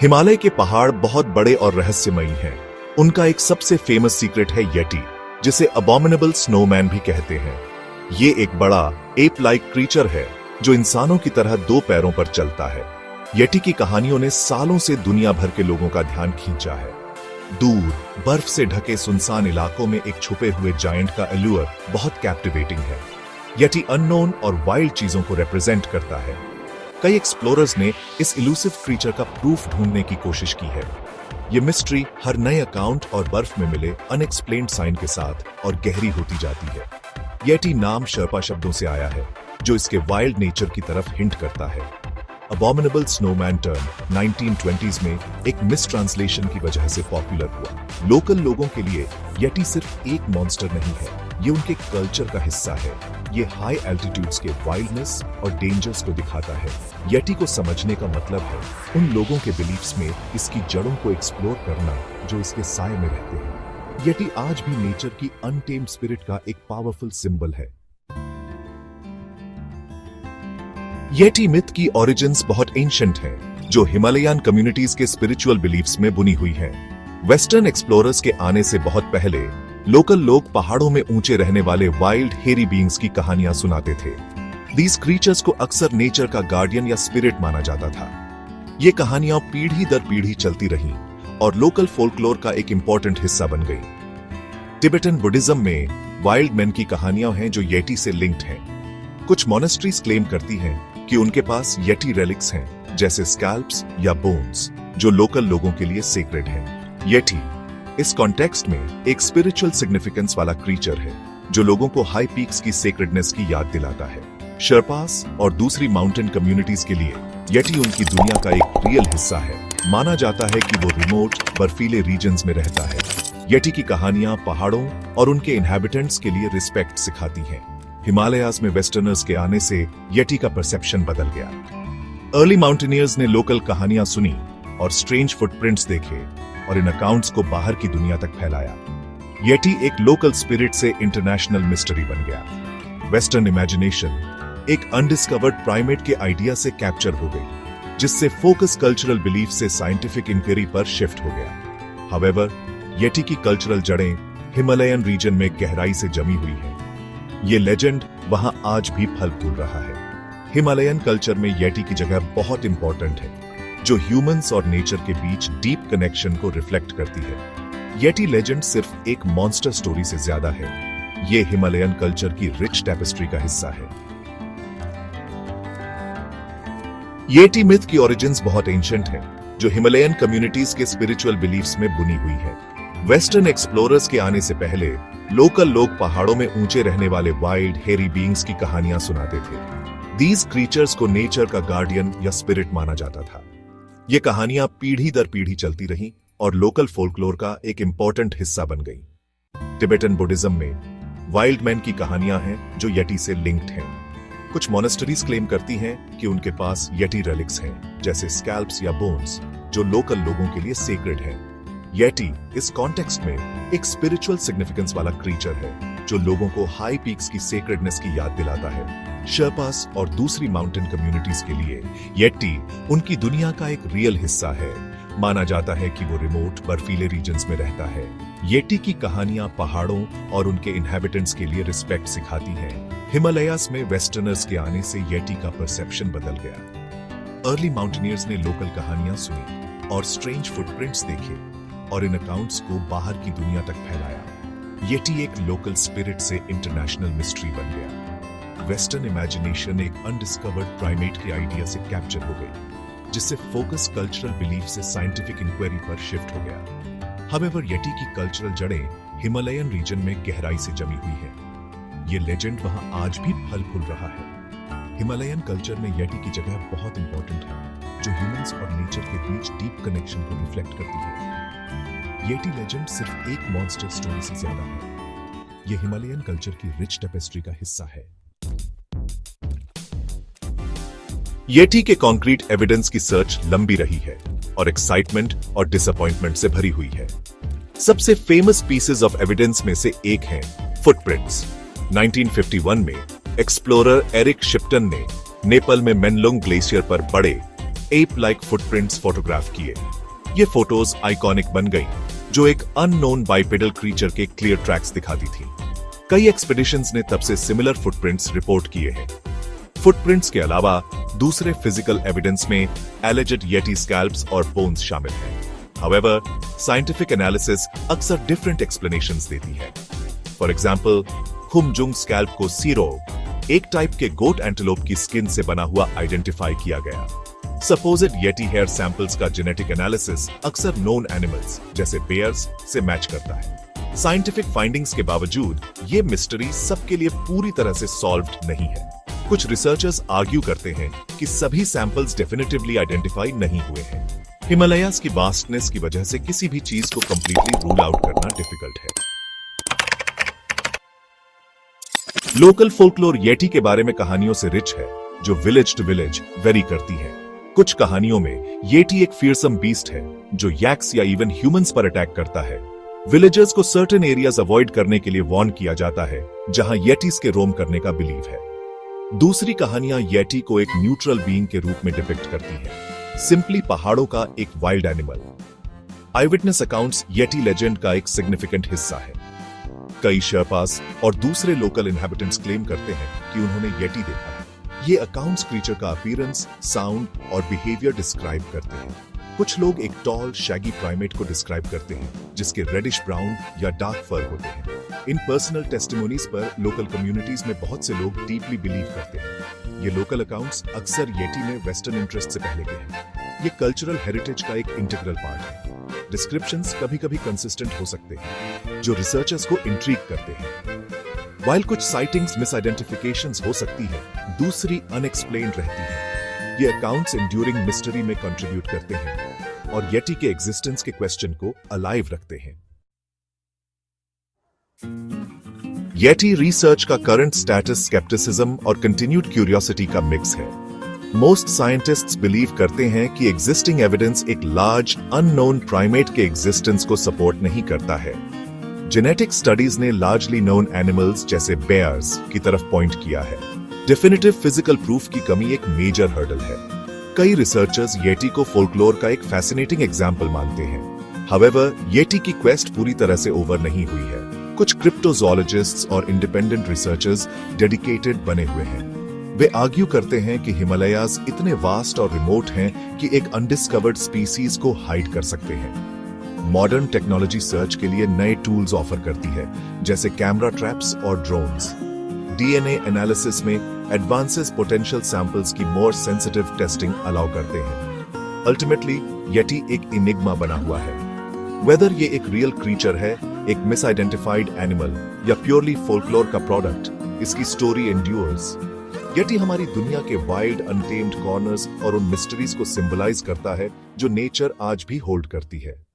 हिमालय के पहाड़ बहुत बड़े और रहस्यमयी हैं। उनका एक सबसे फेमस सीक्रेट है येटी, जिसे अबॉमिनेबल स्नोमैन भी कहते हैं। ये एक बड़ा एप लाइक क्रीचर है जो इंसानों की तरह दो पैरों पर चलता है। येटी की कहानियों ने सालों से दुनिया भर के लोगों का ध्यान खींचा है। दूर बर्फ से ढके सुनसान इलाकों में एक छुपे हुए जायंट का एल्यूर बहुत कैप्टिवेटिंग है। येटी अननोन और वाइल्ड चीजों को रिप्रेजेंट करता है। कई एक्सप्लोरर्स ने इस इलूसिव क्रीचर का प्रूफ ढूंढने की कोशिश की है। ये मिस्ट्री हर नए अकाउंट और बर्फ में मिले अनएक्सप्लेन्ड साइन के साथ और गहरी होती जाती है। येटी नाम शर्पा शब्दों से आया है, जो इसके वाइल्ड नेचर की तरफ हिंट करता है। अबॉमिनेबल स्नोमैन टर्म 1920s में एक मिस ट्रांसलेशन की वजह से पॉपुलर हुआ। लोकल लोगों के लिए येटी सिर्फ एक मॉन्स्टर नहीं है, ये उनके कल्चर का हिस्सा है। ये हाई एल्टीट्यूड्स के वाइल्डनेस और डेंजर्स को दिखाता है। येटी को समझने का मतलब है उन लोगों के बिलीफ्स में इसकी जड़ों को एक्सप्लोर करना जो इसके साए में रहते हैं। येटी आज भी नेचर की अनटेम्ड स्पिरिट का एक पावरफुल सिंबल है। येटी मिथ की ओरिजिन्स बहुत एंशिएंट है, जो हिमालयन कम्युनिटीज के स्पिरिचुअल बिलीफ्स में बुनी हुई है। वेस्टर्न एक्सप्लोरर्स के आने से बहुत पहले लोकल लोग पहाड़ों में ऊंचे रहने वाले वाइल्ड हेरी बीइंग्स की कहानियां सुनाते थे। दीज क्रीचर्स को अक्सर नेचर का गार्डियन या स्पिरिट माना जाता था। ये कहानियां पीढ़ी दर पीढ़ी चलती रहीं और लोकल फोल्कलोर का एक इंपॉर्टेंट हिस्सा बन गई। तिब्बतन बुद्धिज्म में वाइल्ड मैन की कहानियां हैं जो येटी से लिंक्ड हैं। कुछ मोनेस्ट्रीज क्लेम करती हैं कि उनके पास येटी रेलिक्स हैं, जैसे स्कैल्प्स या बोन्स, जो लोकल लोगों के लिए सेक्रेड हैं। येटी इस कॉन्टेक्स्ट में एक स्पिरिचुअल सिग्निफिकेंस वाला क्रीचर है, जो लोगों को हाई पीक्स की सेक्रेडनेस की याद दिलाता है। शर्पास और दूसरी माउंटेन कम्युनिटीज के लिए येटी उनकी दुनिया का एक रियल हिस्सा है। माना जाता है कि वो रिमोट बर्फीले रीजन्स में रहता है। येटी की कहानियां पहाड़ों और उनके इनहैबिटेंट्स के लिए रिस्पेक्ट सिखाती हैं। हिमालयाज में वेस्टर्नर्स के आने से येटी का परसेप्शन बदल गया। अर्ली माउंटेनियर्स ने लोकल कहानियां सुनी और स्ट्रेंज फुटप्रिंट्स देखे और इन अकाउंट्स को बाहर की दुनिया तक फैलाया। येटी एक लोकल स्पिरिट से इंटरनेशनल मिस्ट्री बन गया। वेस्टर्न इमेजिनेशन एक अनडिस्कवर्ड प्राइमेट के आइडिया से कैप्चर हो गई, जिससे फोकस कल्चरल बिलीफ से साइंटिफिक इंक्वायरी पर शिफ्ट हो गया। हाउएवर, येटी की कल्चरल जड़ें हिमालयन रीजन में गहराई से जमी हुई है। ये लेजेंड वहां आज भी फल फूल रहा है। हिमालयन कल्चर में येटी की जगह बहुत इंपॉर्टेंट है, जो ह्यूमंस और नेचर के बीच डीप कनेक्शन को रिफ्लेक्ट करती है। येटी लेजेंड सिर्फ एक मॉन्स्टर स्टोरी से ज्यादा है, ये हिमालयन कल्चर की रिच टेपेस्ट्री का हिस्सा है। येटी मिथ की ओरिजिन्स बहुत एंशिएंट है, जो हिमालयन कम्युनिटीज के स्पिरिचुअल बिलीफ्स में बुनी हुई है। वेस्टर्न एक्सप्लोरर्स के आने से पहले लोकल लोग पहाड़ों में ऊंचे रहने वाले वाइल्ड हेरी बीइंग्स की कहानियां सुनाते थे। दीज क्रीचर्स को नेचर का गार्डियन या स्पिरिट माना जाता था। ये कहानियां पीढ़ी दर पीढ़ी चलती रहीं और लोकल फोल्कलोर का एक इंपॉर्टेंट हिस्सा बन गई। तिब्बतन बुद्धिज्म में वाइल्ड मैन की कहानियां हैं जो येटी से लिंक्ड हैं। कुछ मोनेस्टरीज क्लेम करती हैं कि उनके पास येटी रेलिक्स हैं, जैसे स्कैल्प्स या बोन्स, जो लोकल लोगों के लिए सेक्रेड हैं। येटी इस कॉन्टेक्स्ट में एक स्पिरिचुअल सिग्निफिकेंस वाला क्रीचर है, जो लोगों को हाई पीक्स की सेक्रेडनेस की याद दिलाता है। शर्पास और दूसरी माउंटेन कम्युनिटीज के लिए येटी उनकी दुनिया का एक रियल हिस्सा है। माना जाता है कि वो रिमोट बर्फीले रीजन्स में रहता है। येटी की कहानियां पहाड़ों और उनके इनहैबिटेंट्स के लिए रिस्पेक्ट सिखाती हैं। हिमालयास में वेस्टर्नर्स के आने से येटी का परसेप्शन बदल गया। अर्ली माउंटेनियर्स ने लोकल कहानियां सुनी और स्ट्रेंज फुटप्रिंट्स देखे और इन अकाउंट्स को बाहर की दुनिया तक फैलाया। येटी एक लोकल स्पिरिट से इंटरनेशनल मिस्ट्री बन गया। वेस्टर्न इमेजिनेशन एक अनडिस्कवर्ड प्राइमेट के आइडिया से कैप्चर हो गई, जिससे फोकस कल्चरल बिलीफ से साइंटिफिक इंक्वायरी पर शिफ्ट हो गया। हाउएवर, येटी की कल्चरल जड़ें हिमालयन रीजन में गहराई से जमी हुई है। ये लेजेंड वहां आज भी फल फूल रहा है। हिमालयन कल्चर में येटी की जगह बहुत इंपॉर्टेंट है, जो ह्यूमंस और नेचर के बीच डीप कनेक्शन को रिफ्लेक्ट करती है। येटी लेजेंड सिर्फ एक मॉन्स्टर स्टोरी से ज्यादा है, ये हिमालयन कल्चर की रिच टेपेस्ट्री का हिस्सा है। येटी के कॉन्क्रीट एविडेंस की सर्च लंबी रही है और एक्साइटमेंट और डिसअपॉइंटमेंट से भरी हुई है। सबसे फेमस पीसेस ऑफ एविडेंस में से एक है फुटप्रिंट्स। 1951 में एक्सप्लोरर एरिक शिप्टन ने नेपाल में मेनलोंग ग्लेशियर पर बड़े एप लाइक फुटप्रिंट्स फोटोग्राफ किए। ये फोटोज आइकॉनिक बन गई, जो एक अननोन बाइपेडल क्रीचर के क्लियर ट्रैक्स दिखाती थी। कई एक्सपेडिशंस ने तब से सिमिलर फुटप्रिंट्स रिपोर्ट किए हैं। फुटप्रिंट्स के अलावा दूसरे फिजिकल एविडेंस में एलिजेड येटी स्कैल्प्स और बोन्स शामिल हैं। हाउएवर, साइंटिफिक एनालिसिस अक्सर डिफरेंट एक्सप्लेनेशंस देती है। फॉर एग्जांपल, हुमजुंग स्कैल्प को सीरो, एक टाइप के गोट एंटेलोप की स्किन से बना हुआ आइडेंटिफाई किया गया। सपोजिड येटी हेयर सैंपल्स का जेनेटिक एनालिसिस अक्सर नोन एनिमल्स जैसे बेयर्स से मैच करता है। साइंटिफिक फाइंडिंग्स के बावजूद ये मिस्ट्री सबके लिए पूरी तरह से सॉल्व्ड नहीं है। कुछ रिसर्चर्स आर्ग्यू करते हैं कि सभी सैंपल्स डेफिनेटिवली आइडेंटिफाई नहीं हुए हैं। हिमालयास की वास्टनेस की वजह से किसी भी चीज को कंप्लीटली रूल आउट करना डिफिकल्ट है। लोकल फोल्कलोर येटी के बारे में कहानियों से रिच है, जो विलेज टू विलेज वेरी करती है। कुछ कहानियों में येटी एक फियरसम बीस्ट है जो यैक्स या इवन ह्यूमंस पर अटैक करता है। विलेजर्स को सर्टेन एरियाज अवॉइड करने के लिए वार्न किया जाता है जहां येटीज के रोम करने का बिलीव है। दूसरी कहानियां येटी को एक न्यूट्रल बीइंग के रूप में डिपिक्ट करती हैं, सिंपली पहाड़ों का एक wild animal. Eyewitness accounts yeti legend का एक सिग्निफिकेंट हिस्सा है। कई शर्पास और दूसरे लोकल इनहैबिटेंट्स क्लेम करते हैं कि उन्होंने येटी देखा है। ये अकाउंट्स क्रीचर का अपीयरेंस, साउंड और बिहेवियर डिस्क्राइब करते हैं। कुछ लोग एक टॉल शैगी प्राइमेट को डिस्क्राइब करते हैं जिसके रेडिश ब्राउन या डार्क फर होते हैं। इन पर्सनल टेस्टिमोनीज पर लोकल कम्युनिटीज में बहुत से लोग डीपली बिलीव करते हैं। ये लोकल अकाउंट्स अक्सर येटी में वेस्टर्न इंटरेस्ट से पहले के हैं। ये कल्चरल हेरिटेज का एक इंटीग्रल पार्ट है। डिस्क्रिप्शंस कभी-कभी कंसिस्टेंट हो सकते हैं, जो रिसर्चर्स को इंट्रीग करते हैं। वाइल कुछ साइटिंग्स मिसआइडेंटिफिकेशंस हो सकती है, दूसरी अनएक्सप्लेन्ड रहती है। ये अकाउंट्स एंड्यूरिंग मिस्ट्री में कंट्रीब्यूट करते हैं और येटी के एग्जिस्टेंस के क्वेश्चन को अलाइव रखते हैं। येटी रिसर्च का करंट स्टेटस स्केप्टिसिज्म और कंटिन्यूड क्यूरियोसिटी का मिक्स है। मोस्ट साइंटिस्ट्स बिलीव करते हैं कि एग्जिस्टिंग एविडेंस एक लार्ज अननोन प्राइमेट के एग्जिस्टेंस को सपोर्ट नहीं करता है। जेनेटिक स्टडीज ने लार्जली नोन एनिमल्स जैसे बेयर्स की तरफ पॉइंट किया है। डेफिनेटिव फिजिकल प्रूफ की कमी एक मेजर हर्डल है। कई रिसर्चर्स येटी को फोल्कलोर का एक फैसिनेटिंग एग्जाम्पल मानते हैं। हाउएवर, येटी की क्वेस्ट पूरी तरह से ओवर नहीं हुई है। कुछ क्रिप्टोजोलॉजिस्ट्स और इंडिपेंडेंट रिसर्चर्स डेडिकेटेड बने हुए हैं। वे आर्ग्यू करते हैं कि हिमालयाज इतने वास्ट और रिमोट हैं कि एक अनडिस्कवर्ड स्पीसीज को हाइड कर सकते हैं। मॉडर्न टेक्नोलॉजी सर्च के लिए नए टूल्स ऑफर करती है, जैसे कैमरा ट्रैप्स और ड्रोन्स। डीएनए एनालिसिस में एडवांसेस पोटेंशियल सैंपल्स की मोर सेंसिटिव टेस्टिंग अलाउ करते हैं। अल्टीमेटली येटी एक इनिग्मा बना हुआ है। वेदर ये एक रियल क्रीचर है, एक मिसआइडेंटिफाइड एनिमल या प्योरली फोल्कलोर का प्रोडक्ट, इसकी स्टोरी एंड्यूर्स। येटी हमारी दुनिया के वाइल्ड अनटेम्ड कॉर्नर्स और उन मिस्ट्रीज को सिंबलाइज करता है जो नेचर आज भी होल्ड करती है।